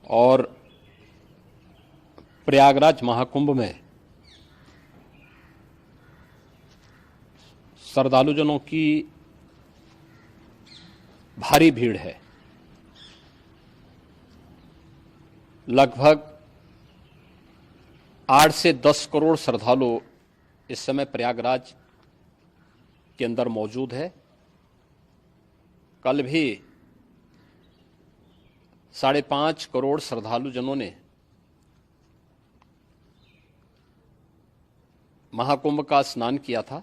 और प्रयागराज महाकुंभ में श्रद्धालुजनों की भारी भीड़ है। लगभग 8 से 10 करोड़ श्रद्धालु इस समय प्रयागराज के अंदर मौजूद है। कल भी 5.5 करोड़ श्रद्धालुजनों ने महाकुंभ का स्नान किया था।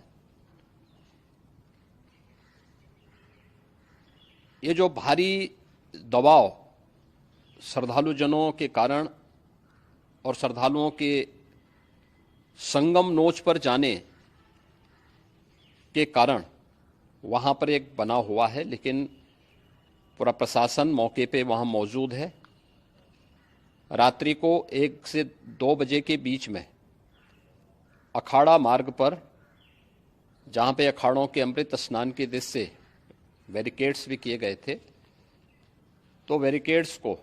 ये जो भारी दबाव श्रद्धालुजनों के कारण और श्रद्धालुओं के संगम नोच पर जाने के कारण वहां पर एक बना हुआ है, लेकिन पूरा प्रशासन मौके पे वहां मौजूद है। रात्रि को 1 से 2 बजे के बीच में अखाड़ा मार्ग पर, जहां पे अखाड़ों के अमृत स्नान के दृश्य से बैरिकेड्स भी किए गए थे, तो बैरिकेड्स को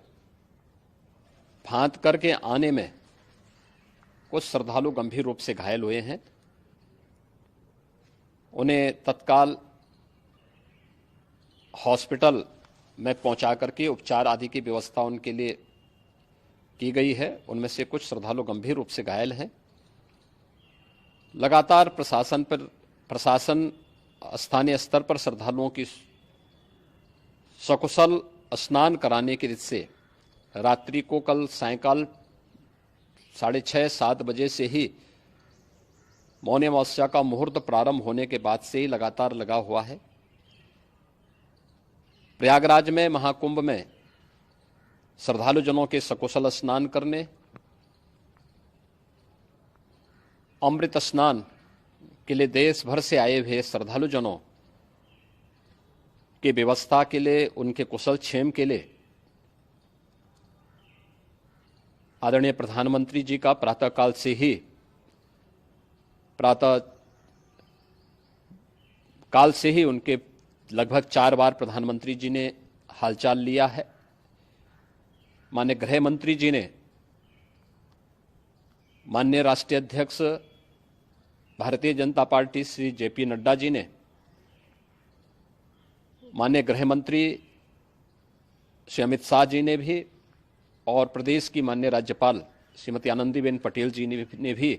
फांद करके आने में कुछ श्रद्धालु गंभीर रूप से घायल हुए हैं। उन्हें तत्काल हॉस्पिटल में पहुंचा करके उपचार आदि की व्यवस्था उनके लिए की गई है। उनमें से कुछ श्रद्धालु गंभीर रूप से घायल हैं। लगातार प्रशासन स्थानीय स्तर पर श्रद्धालुओं की सकुशल स्नान कराने के दृष्टि से रात्रि को कल सायंकाल 6:30-7 बजे से ही मौनी अमावस्या का मुहूर्त प्रारंभ होने के बाद से ही लगातार लगा हुआ है। प्रयागराज में महाकुंभ में श्रद्धालुजनों के सकुशल स्नान करने, अमृत स्नान के लिए देश भर से आए हुए श्रद्धालुजनों की व्यवस्था के लिए, उनके कुशल क्षेम के लिए आदरणीय प्रधानमंत्री जी का प्रातःकाल से ही उनके लगभग 4 बार प्रधानमंत्री जी ने हालचाल लिया है। माननीय गृह मंत्री जी ने, माननीय राष्ट्रीय अध्यक्ष भारतीय जनता पार्टी श्री जेपी नड्डा जी ने, माननीय गृह मंत्री श्री अमित शाह जी ने भी, और प्रदेश की माननीय राज्यपाल श्रीमती आनंदीबेन पटेल जी ने भी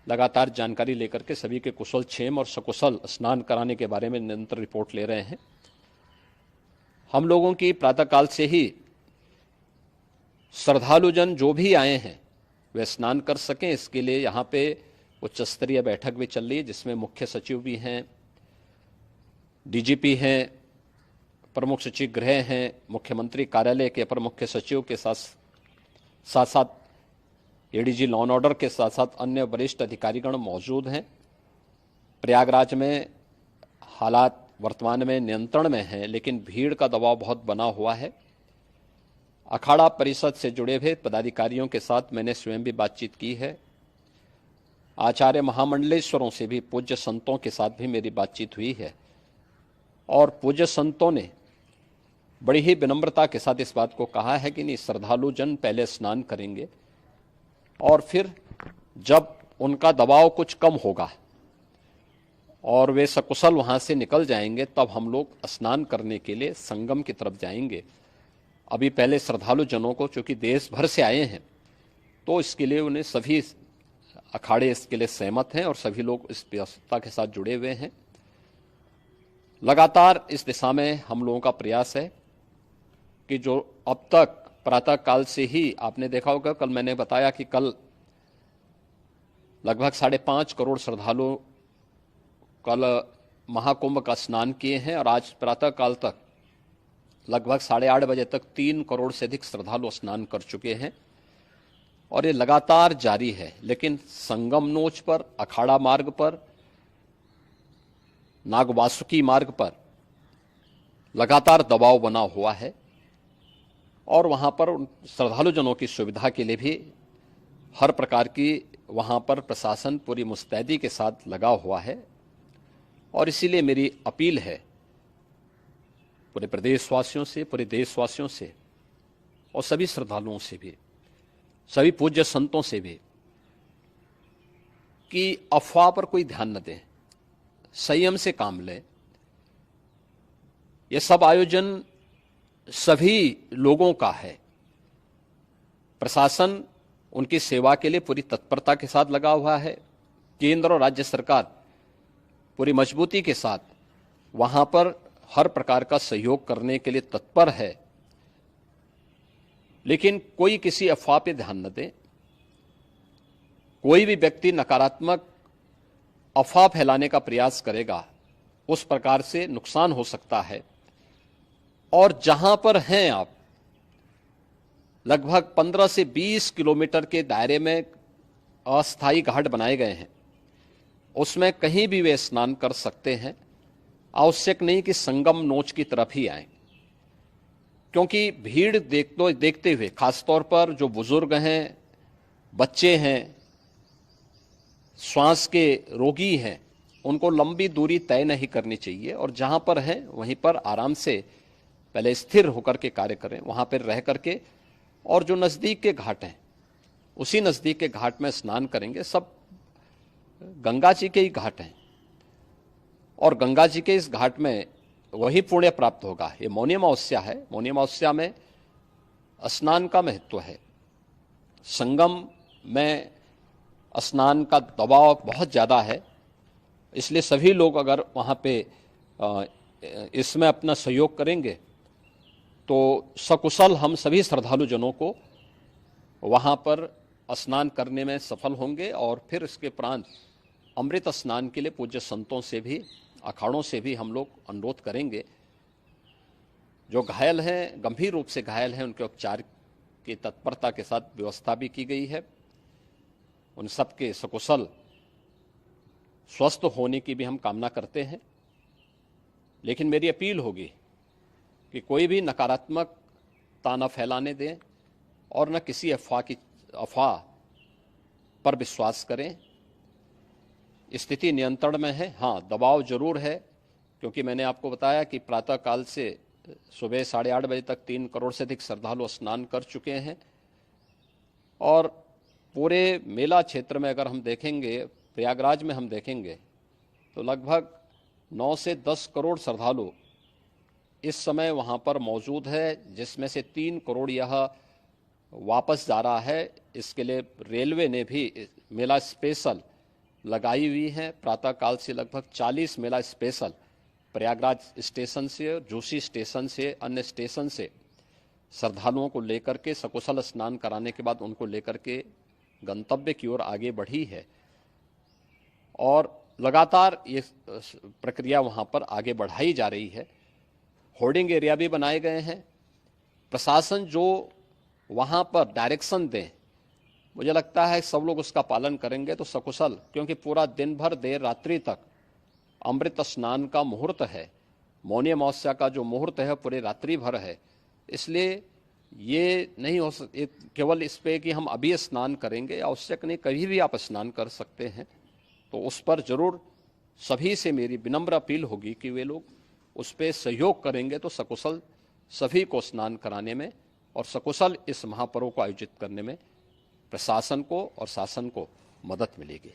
लगातार जानकारी लेकर के सभी के कुशल क्षेम और सकुशल स्नान कराने के बारे में निरंतर रिपोर्ट ले रहे हैं। हम लोगों की प्रातःकाल से ही श्रद्धालुजन जो भी आए हैं वे स्नान कर सकें, इसके लिए यहाँ पे उच्च स्तरीय बैठक भी चल रही है, जिसमें मुख्य सचिव भी हैं, डीजीपी हैं, प्रमुख सचिव गृह हैं, मुख्यमंत्री कार्यालय के अपर मुख्य सचिव के साथ साथ एडीजी लॉ एंड ऑर्डर के साथ साथ अन्य वरिष्ठ अधिकारीगण मौजूद हैं। प्रयागराज में हालात वर्तमान में नियंत्रण में हैं, लेकिन भीड़ का दबाव बहुत बना हुआ है। अखाड़ा परिषद से जुड़े हुए पदाधिकारियों के साथ मैंने स्वयं भी बातचीत की है। आचार्य महामंडलेश्वरों से भी, पूज्य संतों के साथ भी मेरी बातचीत हुई है, और पूज्य संतों ने बड़ी ही विनम्रता के साथ इस बात को कहा है कि नहीं, श्रद्धालु जन पहले स्नान करेंगे और फिर जब उनका दबाव कुछ कम होगा और वे सकुशल वहां से निकल जाएंगे, तब हम लोग स्नान करने के लिए संगम की तरफ जाएंगे। अभी पहले श्रद्धालु जनों को, चूंकि देश भर से आए हैं, तो इसके लिए उन्हें सभी अखाड़े इसके लिए सहमत हैं और सभी लोग इस व्यवस्था के साथ जुड़े हुए हैं। लगातार इस दिशा में हम लोगों का प्रयास है कि जो अब तक प्रातःकाल से ही आपने देखा होगा, कल मैंने बताया कि कल लगभग 5.5 करोड़ श्रद्धालु कल महाकुंभ का स्नान किए हैं, और आज प्रातःकाल तक लगभग 8:30 बजे तक 3 करोड़ से अधिक श्रद्धालु स्नान कर चुके हैं, और ये लगातार जारी है। लेकिन संगम नोच पर, अखाड़ा मार्ग पर, नागवासुकी मार्ग पर लगातार दबाव बना हुआ है, और वहां पर श्रद्धालुजनों की सुविधा के लिए भी हर प्रकार की वहां पर प्रशासन पूरी मुस्तैदी के साथ लगा हुआ है। और इसीलिए मेरी अपील है पूरे प्रदेशवासियों से, पूरे देशवासियों से और सभी श्रद्धालुओं से भी, सभी पूज्य संतों से भी कि अफवाह पर कोई ध्यान न दें, संयम से काम लें। यह सब आयोजन सभी लोगों का है। प्रशासन उनकी सेवा के लिए पूरी तत्परता के साथ लगा हुआ है। केंद्र और राज्य सरकार पूरी मजबूती के साथ वहां पर हर प्रकार का सहयोग करने के लिए तत्पर है। लेकिन कोई किसी अफवाह पे ध्यान न दे। कोई भी व्यक्ति नकारात्मक अफवाह फैलाने का प्रयास करेगा, उस प्रकार से नुकसान हो सकता है। और जहां पर हैं आप, लगभग 15 से 20 किलोमीटर के दायरे में अस्थायी घाट बनाए गए हैं, उसमें कहीं भी वे स्नान कर सकते हैं। आवश्यक नहीं कि संगम नोच की तरफ ही आए, क्योंकि भीड़ देखते हुए, खासतौर पर जो बुजुर्ग हैं, बच्चे हैं, श्वास के रोगी हैं, उनको लंबी दूरी तय नहीं करनी चाहिए और जहां पर हैं वहीं पर आराम से पहले स्थिर होकर के कार्य करें, वहां पर रह करके। और जो नजदीक के घाट हैं, उसी नजदीक के घाट में स्नान करेंगे। सब गंगा जी के ही घाट हैं और गंगा जी के इस घाट में वही पुण्य प्राप्त होगा। ये मौनी अमावस्या है। मौनी अमावस्या में स्नान का महत्व है। संगम में स्नान का दबाव बहुत ज़्यादा है, इसलिए सभी लोग अगर वहाँ पे इसमें अपना सहयोग करेंगे तो सकुशल हम सभी श्रद्धालु जनों को वहाँ पर स्नान करने में सफल होंगे। और फिर इसके उपरांत अमृत स्नान के लिए पूज्य संतों से भी, अखाड़ों से भी हम लोग अनुरोध करेंगे। जो घायल हैं, गंभीर रूप से घायल हैं, उनके उपचार की तत्परता के साथ व्यवस्था भी की गई है। उन सबके सकुशल स्वस्थ होने की भी हम कामना करते हैं। लेकिन मेरी अपील होगी कि कोई भी नकारात्मकता न फैलाने दें और न किसी अफवाह पर विश्वास करें। स्थिति नियंत्रण में है। हाँ, दबाव जरूर है, क्योंकि मैंने आपको बताया कि प्रातःकाल से सुबह 8:30 बजे तक 3 करोड़ से अधिक श्रद्धालु स्नान कर चुके हैं। और पूरे मेला क्षेत्र में अगर हम देखेंगे, प्रयागराज में हम देखेंगे, तो लगभग 9 से 10 करोड़ श्रद्धालु इस समय वहाँ पर मौजूद है, जिसमें से 3 करोड़ यह वापस जा रहा है। इसके लिए रेलवे ने भी मेला स्पेशल लगाई हुई है। प्रातःकाल से लगभग 40 मेला स्पेशल प्रयागराज स्टेशन से, जोशी स्टेशन से, अन्य स्टेशन से श्रद्धालुओं को लेकर के सकुशल स्नान कराने के बाद उनको लेकर के गंतव्य की ओर आगे बढ़ी है। और लगातार ये प्रक्रिया वहाँ पर आगे बढ़ाई जा रही है। होर्डिंग एरिया भी बनाए गए हैं। प्रशासन जो वहाँ पर डायरेक्शन दें, मुझे लगता है सब लोग उसका पालन करेंगे तो सकुशल, क्योंकि पूरा दिन भर देर रात्रि तक अमृत स्नान का मुहूर्त है। मौनी अमावस्या का जो मुहूर्त है पूरे रात्रि भर है। इसलिए ये नहीं हो केवल इस पे कि हम अभी स्नान करेंगे, आवश्यक नहीं, कभी भी आप स्नान कर सकते हैं। तो उस पर जरूर सभी से मेरी विनम्र अपील होगी कि वे लोग उस पर सहयोग करेंगे तो सकुशल सभी को स्नान कराने में और सकुशल इस महापर्व को आयोजित करने में प्रशासन को और शासन को मदद मिलेगी।